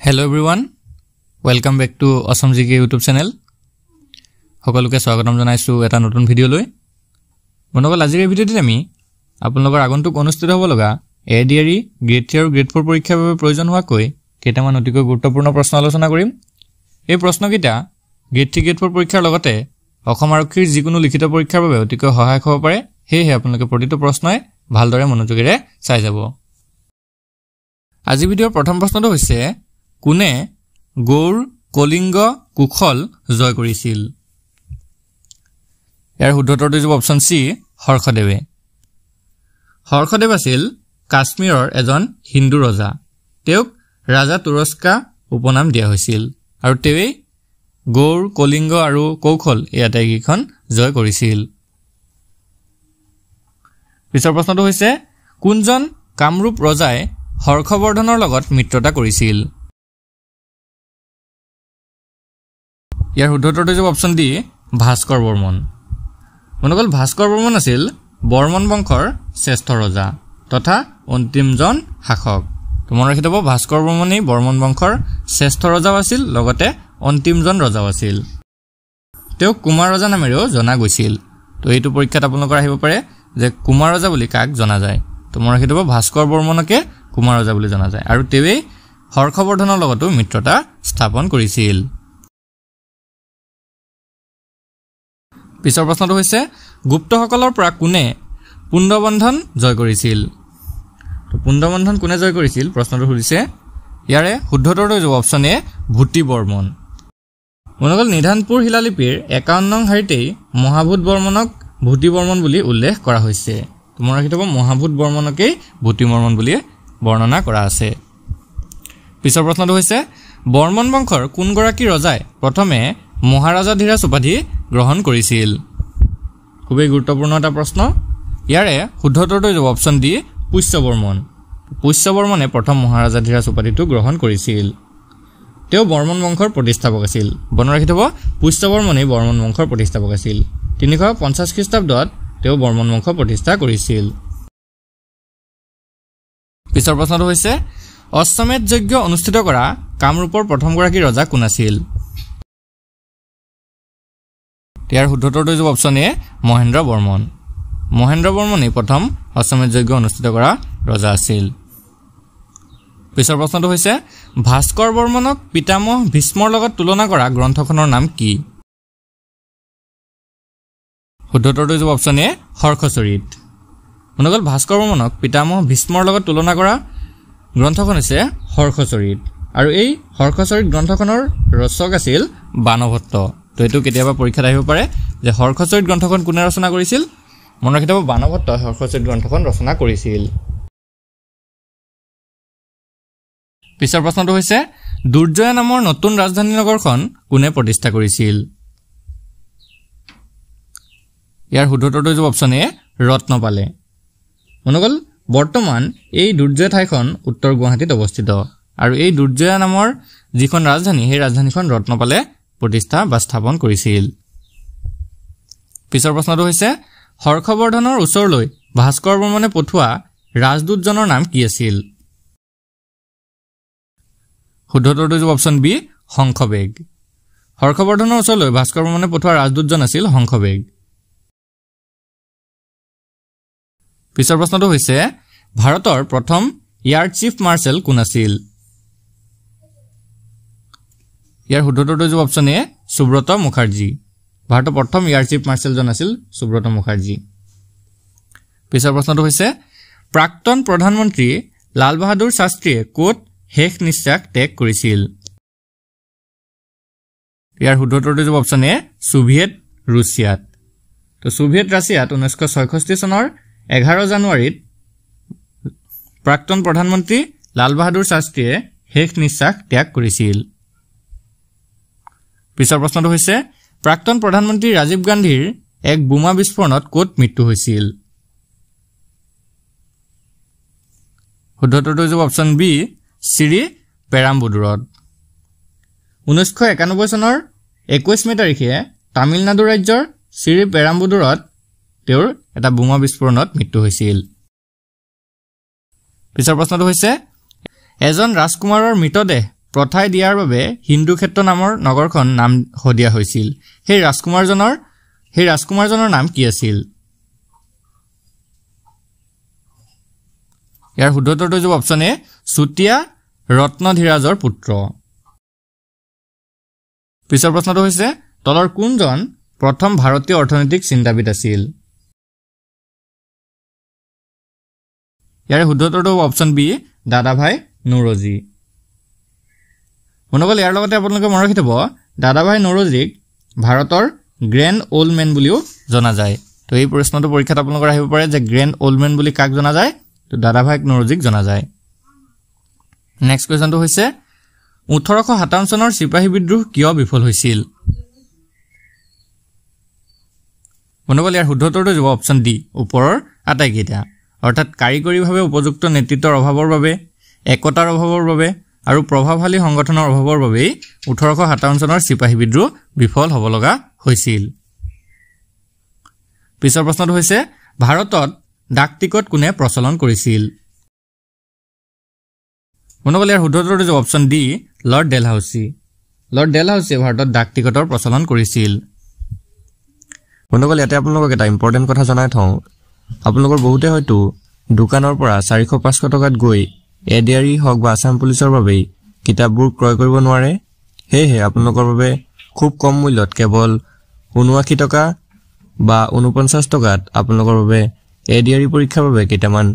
Hello everyone, welcome back to Awesome GK YouTube channel. সকলোকে স্বাগতম জনাইছো এটা নতুন ভিডিও লৈ। বন্ধুসকল আজিৰ এই ভিডিওটিত আমি আপোনালোকৰ আগন্তুক অনুষ্ঠিত হ'ব লগা এডিআৰই গ্ৰেড 3 আৰু গ্ৰেড 4 পৰীক্ষাৰ বাবে প্ৰয়োজন হোৱাকৈ কেইটামান অতিকৈ গুৰুত্বপূৰ্ণ প্ৰশ্ন আলোচনা কৰিম। এই প্ৰশ্নকেইটা গ্ৰেড 3 গ্ৰেড 4 পৰীক্ষাৰ লগতে অসম আৰক্ষীৰ যিকোনো লিখিত পৰীক্ষাৰ বাবে অতিকৈ সহায়ক হ'ব পাৰে। সেয়েহে আপোনালোকে প্ৰতিটো প্ৰশ্নই ভালদৰে মনোযোগেৰে চাই যাব। আজি ভিডিওৰ প্ৰথম প্ৰশ্নটো হৈছে কোনে গৌৰ কলিংগ কুশল জয় কৰিছিল? ইয়াৰ শুদ্ধ উত্তৰটো হ'ব অপচন সি হৰ্ষদেৱে। হৰ্ষদেৱ আছিল কাশ্মীৰৰ এজন হিন্দু ৰজা। তেওঁক ৰাজা তুৰস্কা উপনাম দিয়া হৈছিল আৰু তেৱেই গৌৰ কলিংগ আৰু কৌশল এই আটাইকেইখন জয় কৰিছিল। পিছৰ প্ৰশ্নটো হৈছে কোনজন কামৰূপ ৰজাই হৰ্ষবৰ্ধনৰ লগত মিত্ৰতা কৰিছিল? ইয়াৰ শুদ্ধ উত্তৰটো হ'ব অপচন ডি ভাস্কৰ বৰ্মন। বন্ধুসকল ভাস্কৰ বৰ্মন আছিল বৰ্মন বংশৰ শ্ৰেষ্ঠ ৰজা তথা অন্তিমজন শাসক। মনত ৰাখি থব ভাস্কৰ বৰ্মনেই বৰ্মন বংশৰ শ্ৰেষ্ঠ ৰজাও আছিল লগতে অন্তিমজন ৰজাও আছিল। তেওঁক কুমাৰ ৰজা নামেৰেও জনা গৈছিল। তো এইটো পৰীক্ষাত আপোনালোকৰ আহিব পাৰে যে কুমাৰ ৰজা বুলি কাক জনা যায়। তো মনত ৰাখি থব ভাস্কৰ বৰ্মনকে কুমাৰ ৰজা বুলি জনা যায় আৰু তেৱেই হৰ্ষবৰ্ধনৰ লগতো মিত্ৰতা স্থাপন কৰিছিল। পিছৰ প্ৰশ্নটো হৈছে গুপ্তসকলৰ পৰা কোনে পুণ্ডবন্ধন জয় কৰিছিল? তো পুণ্ডবন্ধন কোনে জয় কৰিছিল প্ৰশ্নটো সুধিছে। ইয়াৰে শুদ্ধ উত্তৰটো হ'ব অপচন এ ভূতি বৰ্মন। বন্ধুসকল নিধানপুৰ শিলালিপিৰ 51 নং শাৰীতেই মহাভূত বৰ্মনক ভূতি বৰ্মন বুলি উল্লেখ কৰা হৈছে। মনত ৰাখি থব মহাভূত বৰ্মনকেই ভূতি বৰ্মন বুলি বৰ্ণনা কৰা আছে। পিছৰ প্ৰশ্নটো হৈছে বৰ্মন বংশৰ কোনগৰাকী ৰজাই প্ৰথমে মহাৰাজাধিৰাজ উপাধি গ্ৰহণ কৰিছিল? খুবেই গুৰুত্বপূৰ্ণ এটা প্ৰশ্ন। ইয়াৰে শুদ্ধ উত্তৰটো হ'ব অপচন ডি পুষ্য বৰ্মন। পুষ্য বৰ্মনে প্ৰথম মহাৰাজাধিৰাজ উপাধিটো গ্ৰহণ কৰিছিল। তেওঁ বৰ্মন বংশৰ প্ৰতিষ্ঠাপক আছিল। মনত ৰাখি থব পুষ্য বৰ্মনেই বৰ্মন বংশৰ প্ৰতিষ্ঠাপক আছিল। 350 খ্ৰীষ্টাব্দত তেওঁ বৰ্মন বংশ প্ৰতিষ্ঠা কৰিছিল। পিছৰ প্ৰশ্নটো হৈছে অশ্বমেধ যজ্ঞ অনুষ্ঠিত কৰা কামৰূপৰ প্ৰথমগৰাকী ৰজা কোন আছিল? ইয়াৰ শুদ্ধ উত্তৰটো হ'ব অপচন এ মহেন্দ্ৰ বৰ্মন। মহেন্দ্ৰ বৰ্মনেই প্ৰথম অশ্বমেধ যজ্ঞ অনুষ্ঠিত কৰা ৰজা আছিল। পিছৰ প্ৰশ্নটো হৈছে ভাস্কৰ বৰ্মনক পিতামহ ভীষ্মৰ লগত তুলনা কৰা গ্ৰন্থখনৰ নাম কি? শুদ্ধ উত্তৰটো হ'ব অপচন এ হৰ্ষচৰিত। বন্ধুসকল ভাস্কৰ বৰ্মনক পিতামহ ভীষ্মৰ লগত তুলনা কৰা গ্ৰন্থখন হৈছে হৰ্ষচৰিত আৰু এই হৰ্ষচৰিত গ্ৰন্থখনৰ ৰচক আছিল বাণভট্ট। তো এইটো কেতিয়াবা পৰীক্ষাত আহিব পাৰে যে হৰ্ষচৰিত গ্ৰন্থখন কোনে ৰচনা কৰিছিল? মনত ৰাখি থব বাণভট্টই হৰ্ষচৰিত গ্ৰন্থখন ৰচনা কৰিছিল। পিছৰ প্ৰশ্নটো হৈছে দুৰ্জয় নামৰ নতুন ৰাজধানী নগৰখন কোনে প্ৰতিষ্ঠা কৰিছিল? ইয়াৰ শুদ্ধ উত্তৰটো হ'ব অপচন এ ৰত্নপালে। বন্ধুসকল বৰ্তমান এই দুৰ্জয় ঠাইখন উত্তৰ গুৱাহাটীত অৱস্থিত আৰু এই দুৰ্জয় নামৰ যিখন ৰাজধানী সেই ৰাজধানীখন ৰত্নপালে প্ৰতিষ্ঠা বা স্থাপন কৰিছিল। পিছৰ প্ৰশ্নটো হৈছে হৰ্ষবৰ্ধনৰ ওচৰলৈ ভাস্কৰ বৰ্মনে পঠোৱা ৰাজদূতজনৰ নাম কি আছিল? শুদ্ধ উত্তৰটো হ'ব অপচন বি হংসবেগ। হৰ্ষবৰ্ধনৰ ওচৰলৈ ভাস্কৰ বৰ্মনে পঠোৱা ৰাজদূতজন আছিল হংসবেগ। পিছৰ প্ৰশ্নটো হৈছে ভাৰতৰ প্ৰথম এয়াৰ চিফ মাৰ্শ্বেল কোন আছিল? ইয়াৰ শুদ্ধ উত্তৰটো হ'ব অপচন এ সুব্ৰত মুখাৰ্জী। ভাৰতৰ প্ৰথম এয়াৰ চিফ মাৰ্শ্বেলজন আছিল সুব্ৰত মুখাৰ্জী। পিছৰ প্ৰশ্নটো হৈছে প্ৰাক্তন প্ৰধানমন্ত্ৰী লাল বাহাদুৰ শাস্ত্ৰীয়ে ক'ত শেষ নিশ্বাস ত্যাগ কৰিছিল? ইয়াৰ শুদ্ধ উত্তৰটো হ'ব অপচন এ ছোভিয়েট ৰুছিয়াত। তো ছোভিয়েট ৰাছিয়াত 1966 চনৰ 11 জানুৱাৰীত প্ৰাক্তন প্ৰধানমন্ত্ৰী লাল বাহাদুৰ শাস্ত্ৰীয়ে শেষ নিশ্বাস ত্যাগ কৰিছিল। পিছৰ প্ৰশ্নটো হৈছে প্ৰাক্তন প্ৰধানমন্ত্ৰী ৰাজীৱ গান্ধীৰ এক বোমা বিস্ফোৰণত ক'ত মৃত্যু হৈছিল? শুদ্ধ উত্তৰটো হ'ব অপচন বি শ্ৰী পেৰাম্বুদুৰত। 1991 চনৰ 21 মে তাৰিখে তামিলনাডু ৰাজ্যৰ শ্ৰী পেৰাম্বুদুৰত তেওঁৰ এটা বোমা বিস্ফোৰণত মৃত্যু হৈছিল। পিছৰ প্ৰশ্নটো হৈছে এজন ৰাজকুমাৰৰ মৃতদেহ প্ৰথাই দিয়াৰ বাবে হিন্দু ক্ষেত্ৰ নামৰ নগৰখন নাম দিয়া হৈছিল সেই ৰাজকুমাৰজনৰ নাম কি আছিল ইয়াৰ শুদ্ধ উত্তৰটো হ'ব অপচন এ চুতীয়া ৰত্নধীৰাজৰ পুত্ৰ পিছৰ প্ৰশ্নটো হৈছে তলৰ কোনজন প্ৰথম ভাৰতীয় অৰ্থনৈতিক চিন্তাবিদ আছিল ইয়াৰ শুদ্ধ উত্তৰটো হ'ব অপচন বি দাদাভাই নৌৰোজী মনগল ইয়াৰ লগতে আপোনালোকে মনত ৰাখিব দাদাভাই নৌৰোজীক ভাৰতৰ গ্ৰেণ্ড অল্ড মেন বুলিও জনা যায় তো এই প্ৰশ্নটো পৰীক্ষাত আপোনালোকৰ আহিব পাৰে যে গ্ৰেণ্ড অল্ড মেন বুলি কাক জনা যায় তো দাদাভাই নৌৰোজীক জনা যায় নেক্সট কোৱেশ্চনটো হৈছে 1857 চনৰ সিপাহী বিদ্ৰোহ কিয় বিফল হৈছিল মনগল ইয়াৰ শুদ্ধ উত্তৰটো হ'ব অপচন ডি ওপৰৰ আটাইকেইটা অৰ্থাৎ কাৰিকৰীভাৱে উপযুক্ত নেতৃত্বৰ অভাৱৰ বাবে একতাৰ অভাৱৰ বাবে আৰু প্ৰভাৱশালী সংগঠনৰ অভাৱৰ বাবে 1857 চনৰ সিপাহী বিদ্ৰোহ বিফল হ'ব লগা হৈছিল পিছৰ প্ৰশ্নটো হৈছে ভাৰতত ডাক টিকট কোনে প্ৰচলন কৰিছিল মনগল ইয়াৰ শুদ্ধ উত্তৰটো হ'ব অপচন ডি লৰ্ড ডেলহাউচি ভাৰতত ডাক টিকটৰ প্ৰচলন কৰিছিল মনগল ইয়াতে আপোনালোকক এটা ইম্পৰ্টেণ্ট কথা জনাই থওঁ আপোনালোকৰ বহুতে হয়তো দোকানৰ পৰা 400-500 টকাত গৈ এডিআৰই হওক বা আসাম পুলিচৰ বাবে কিতাপবোৰ ক্ৰয় কৰিব নোৱাৰে হেহে আপোনালোকৰ বাবে খুব কম মূল্যত কেৱল 79 টকা বা 49 টকাত আপোনালোকৰ বাবে এডিআৰই পৰীক্ষাৰ বাবে কেইটামান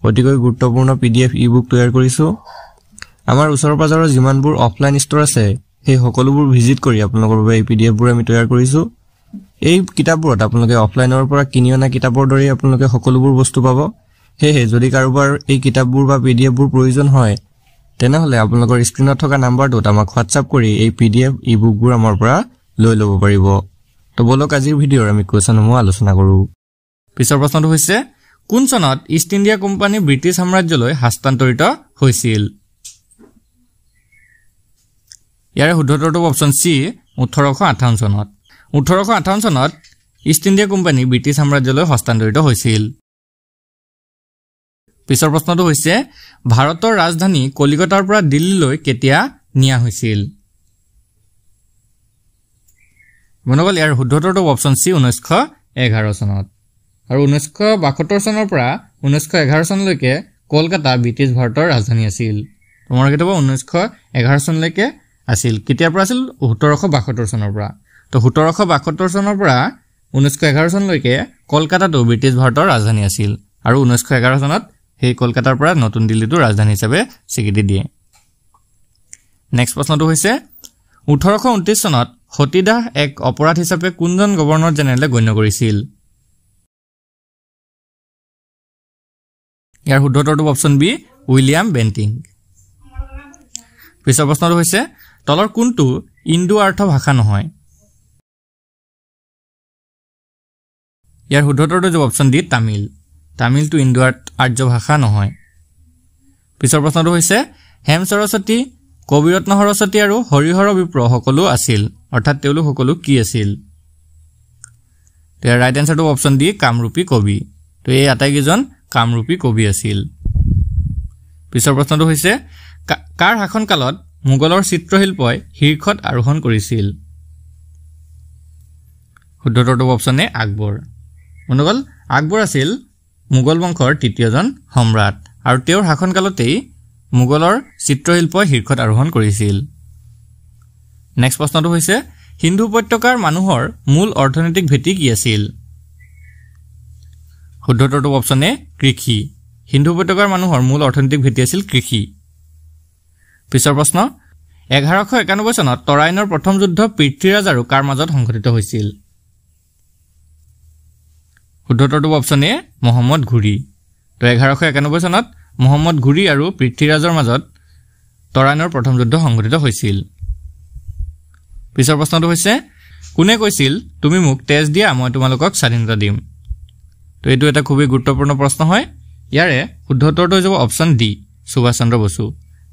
অতিকৈ গুৰুত্বপূৰ্ণ পিডিএফ ই-বুক তৈয়াৰ কৰিছো আমাৰ ওচৰৰ পাজৰৰ যিমানবোৰ অফলাইন ষ্টৰ আছে সেই সকলোবোৰ ভিজিট কৰি আপোনালোকৰ বাবে এই পিডিএফবোৰ আমি তৈয়াৰ কৰিছো এই কিতাপবোৰত আপোনালোকে অফলাইনৰ পৰা কিনি অনা কিতাপৰ দৰে আপোনালোকে সকলোবোৰ বস্তু পাব হেহে যদি কাৰোবাৰ এই কিতাপবোৰ বা পিডিএফবোৰ প্ৰয়োজন হয় তেনেহলে আপোনালোকৰ স্ক্ৰিনত থকা নাম্বাৰটোত আমাক হোৱাটছআপ কৰি এই পিডিএফ ই-বুকবোৰ আমাৰ পৰা লৈ ল'ব পাৰিব তো বলক আজিৰ ভিডিঅ'ৰ আমি কোৱেশ্চনসমূহ আলোচনা কৰো পিছৰ প্ৰশ্নটো হৈছে কোন চনত ইষ্ট ইণ্ডিয়া কোম্পানী ব্ৰিটিছ সাম্ৰাজ্যলৈ হস্তান্তৰিত হৈছিল ইয়াৰ শুদ্ধ উত্তৰটো অপচন সি 1858 চনত 1858 চনত ইষ্ট ইণ্ডিয়া কোম্পানী ব্ৰিটিছ সাম্ৰাজ্যলৈ হস্তান্তৰিত হৈছিল পিছৰ প্ৰশ্নটো হৈছে ভাৰতৰ ৰাজধানী কলিকতাৰ পৰা দিল্লীলৈ কেতিয়া নিয়া হৈছিল মনগল ইয়াৰ শুদ্ধ উত্তৰটো অপচন সি 1911 চনত আৰু 1972 চনৰ পৰা 1911 চনলৈকে কলকাতা ব্ৰিটিছ ভাৰতৰ ৰাজধানী আছিল তোমাৰ কেতিয়াবা 1911 চনলৈকে আছিল কেতিয়াৰ পৰা আছিল 1772 চনৰ পৰা তো 1772 চনৰ পৰা 1911 চনলৈকে কলকাতাটো ব্ৰিটিছ ভাৰতৰ ৰাজধানী আছিল আৰু 1911 চনত সেই কলকাতাৰ পৰা নতুন দিল্লীটো ৰাজধানী হিচাপে স্বীকৃতি দিয়ে নেক্সট প্ৰশ্নটো হৈছে 1829 চনত সতীদাহ এক অপৰাধ হিচাপে কোনজন গভৰ্ণৰ জেনেৰেলে গণ্য কৰিছিল ইয়াৰ শুদ্ধ উত্তৰটো অপচন বি উইলিয়াম বেন্টিং পিছৰ প্ৰশ্নটো হৈছে তলৰ কোনটো ইণ্ডো আৰ্য ভাষা নহয় ইয়াৰ শুদ্ধ উত্তৰটো হ'ব অপচন ডি তামিলটো ইণ্ডো আৰ্য ভাষা নহয় পিছৰ প্ৰশ্নটো হৈছে হেম সৰস্বতী কবিৰত্ন সৰস্বতী আৰু হৰিহৰ বিপ্ৰ সকলো আছিল অৰ্থাৎ তেওঁলোক সকলো কি আছিল ইয়াৰ ৰাইট এনসাৰটো অপচন ডি কামৰূপী কবি তো এই আটাইকেইজন কামৰূপী কবি আছিল পিছৰ প্ৰশ্নটো হৈছে কাৰ শাসনকালত মোগলৰ চিত্ৰশিল্পই শীৰ্ষত আৰোহণ কৰিছিল শুদ্ধ উত্তৰটো অপচন এ আকবৰ মনগল আকবৰ আছিল মোগল বংশৰ তৃতীয়জন সম্ৰাট আৰু তেওঁৰ শাসনকালতেই মোগলৰ চিত্ৰশিল্পই শীৰ্ষত আৰোহণ কৰিছিল নেক্সট প্ৰশ্নটো হৈছে হিন্দু উপত্যকাৰ মানুহৰ মূল অৰ্থনৈতিক ভেটি কি আছিল শুদ্ধ উত্তৰটো অপচন এ কৃষি হিন্দু উপত্যকাৰ মানুহৰ মূল অৰ্থনৈতিক ভেটি আছিল কৃষি পিছৰ প্ৰশ্ন 1191 চনত তৰাইনৰ প্ৰথম যুদ্ধ পৃথ্বীৰাজ আৰু কাৰ মাজত সংঘটিত হৈছিল শুদ্ধ উত্তৰটো অপচন এ মহম্মদ ঘুৰি তো 1191 চনত মহম্মদ ঘুৰি আৰু পৃথ্বীৰাজৰ মাজত তৰাইনৰ প্ৰথম যুদ্ধ সংঘটিত হৈছিল পিছৰ প্ৰশ্নটো হৈছে কোনে কৈছিল তুমি মোক তেজ দিয়া মই তোমালোকক স্বাধীনতা দিম তো এইটো এটা খুবই গুৰুত্বপূৰ্ণ প্ৰশ্ন হয় ইয়াৰে শুদ্ধ উত্তৰটো হ'ব অপচন ডি সুভাষ চন্দ্ৰ বসু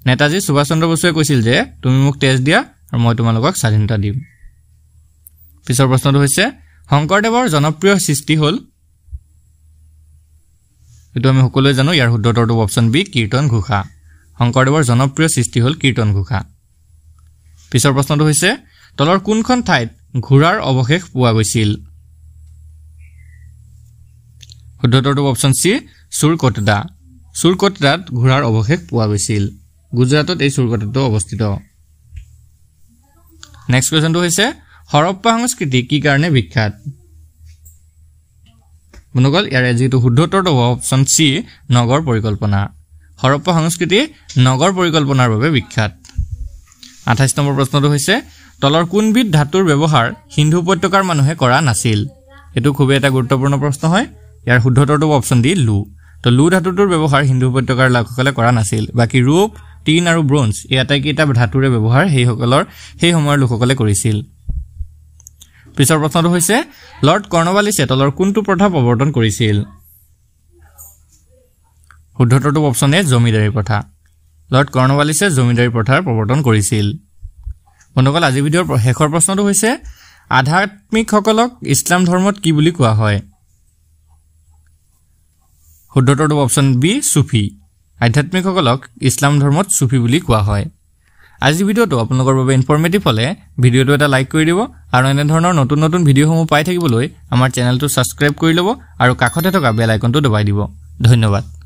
নেতাজী সুভাষ চন্দ্ৰ বসুৱে কৈছিল যে তুমি মোক তেজ দিয়া আৰু মই তোমালোকক স্বাধীনতা দিম পিছৰ প্ৰশ্নটো হৈছে শংকৰদেৱৰ জনপ্ৰিয় সৃষ্টি হ'ল এটো আমি সকলোৱে জানো ইয়াৰ শুদ্ধ উত্তৰটো অপচন বি কীৰ্তন ঘোষা শংকৰদেৱৰ জনপ্ৰিয় সৃষ্টি হ'ল কীৰ্তন ঘোষা পিছৰ প্ৰশ্নটো হৈছে তলৰ কোনখন ঠাইত ঘোঁৰাৰ অৱশেষ পোৱা গৈছিল শুদ্ধ উত্তৰটো অপচন সি সুৰকোট্টা সুৰকোট্টাত ঘোঁৰাৰ অৱশেষ পোৱা গৈছিল গুজৰাটত এই সুৰকোট্টাটো অৱস্থিত নেক্সট কোৱেশ্চনটো হৈছে হৰপ্পা সংস্কৃতি কি কাৰণে বিখ্যাত বন্ধুসকল ইয়াৰে যেটো শুদ্ধ উত্তৰটো অপচন সি নগৰ পৰিকল্পনা হৰপ্পা সংস্কৃতি নগৰ পৰিকল্পনাৰ বাবে বিখ্যাত 28 নম্বৰ প্ৰশ্নটো হৈছে তলৰ কোনবিধ ধাতুৰ ব্যৱহাৰ সিন্ধু উপত্যকাৰ মানুহে কৰা নাছিল এটো খুব এটা গুৰুত্বপূৰ্ণ প্ৰশ্ন হয় ইয়াৰ শুদ্ধ উত্তৰটো অপচন ডি লু তো লু ধাতুটোৰ ব্যৱহাৰ হিন্দু উপত্যকাৰ লোকসকলে কৰা নাছিল বাকি ৰূপ টিন আৰু ব্ৰঞ্জ এই আটাইকেইটা ধাতুৰে ব্যৱহাৰ সেই সময়ৰ লোকসকলে কৰিছিল পিছৰ প্ৰশ্নটো হৈছে লৰ্ড কৰ্ণৱালিছে তলৰ কোনটো প্ৰথা প্ৰৱৰ্তন কৰিছিল শুদ্ধ উত্তৰটো অপচন এ জমিদাৰী প্ৰথা লৰ্ড কৰ্ণৱালিছে জমিদাৰী প্ৰথাৰ প্ৰৱৰ্তন কৰিছিল বন্ধুসকল আজি ভিডিঅ'ৰ শেষৰ প্ৰশ্নটো হৈছে আধ্যাত্মিকসকলক ইছলাম ধৰ্মত কি বুলি কোৱা হয় শুদ্ধ উত্তৰটো অপচন বি সুফি আধ্যাত্মিকসকলক ইছলাম ধৰ্মত সুফি বুলি কোৱা হয় আজি ভিডিঅ'টো আপোনালোকৰ বাবে ইনফৰমেটিভ হলে ভিডিঅ'টো এটা লাইক কৰি দিব আৰু এনে ধৰণৰ নতুন নতুন ভিডিঅ'সমূহ পাই থাকিবলৈ আমাৰ চেনেলটো সাবস্ক্ৰাইব কৰি ল'ব আৰু কাষতে থকা বেল আইকনটো দবাই দিব ধন্যবাদ